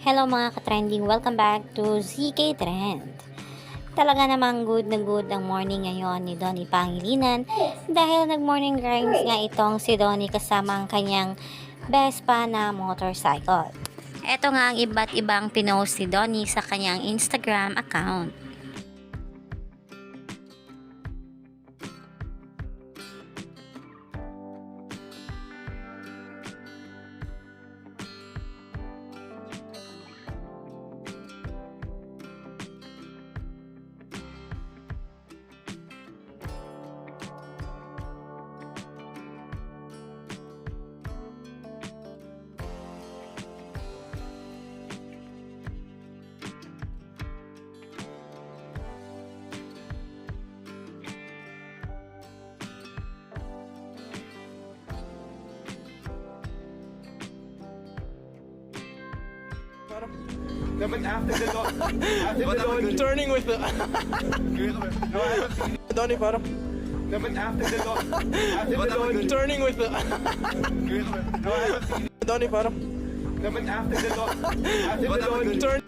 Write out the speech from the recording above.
Hello mga ka-trending, welcome back to ZK Trend. Talaga namang good na good ang morning ngayon ni Donnie Pangilinan dahil nag-morning grinds nga itong si Donnie kasama ang kanyang Vespa na motorcycle. Ito nga ang iba't ibang pinost ni Donnie sa kanyang Instagram account. Dapat after the law, Turning with the Donnie parang dapat after the law, turning with the Donnie parang dapat after the law, turn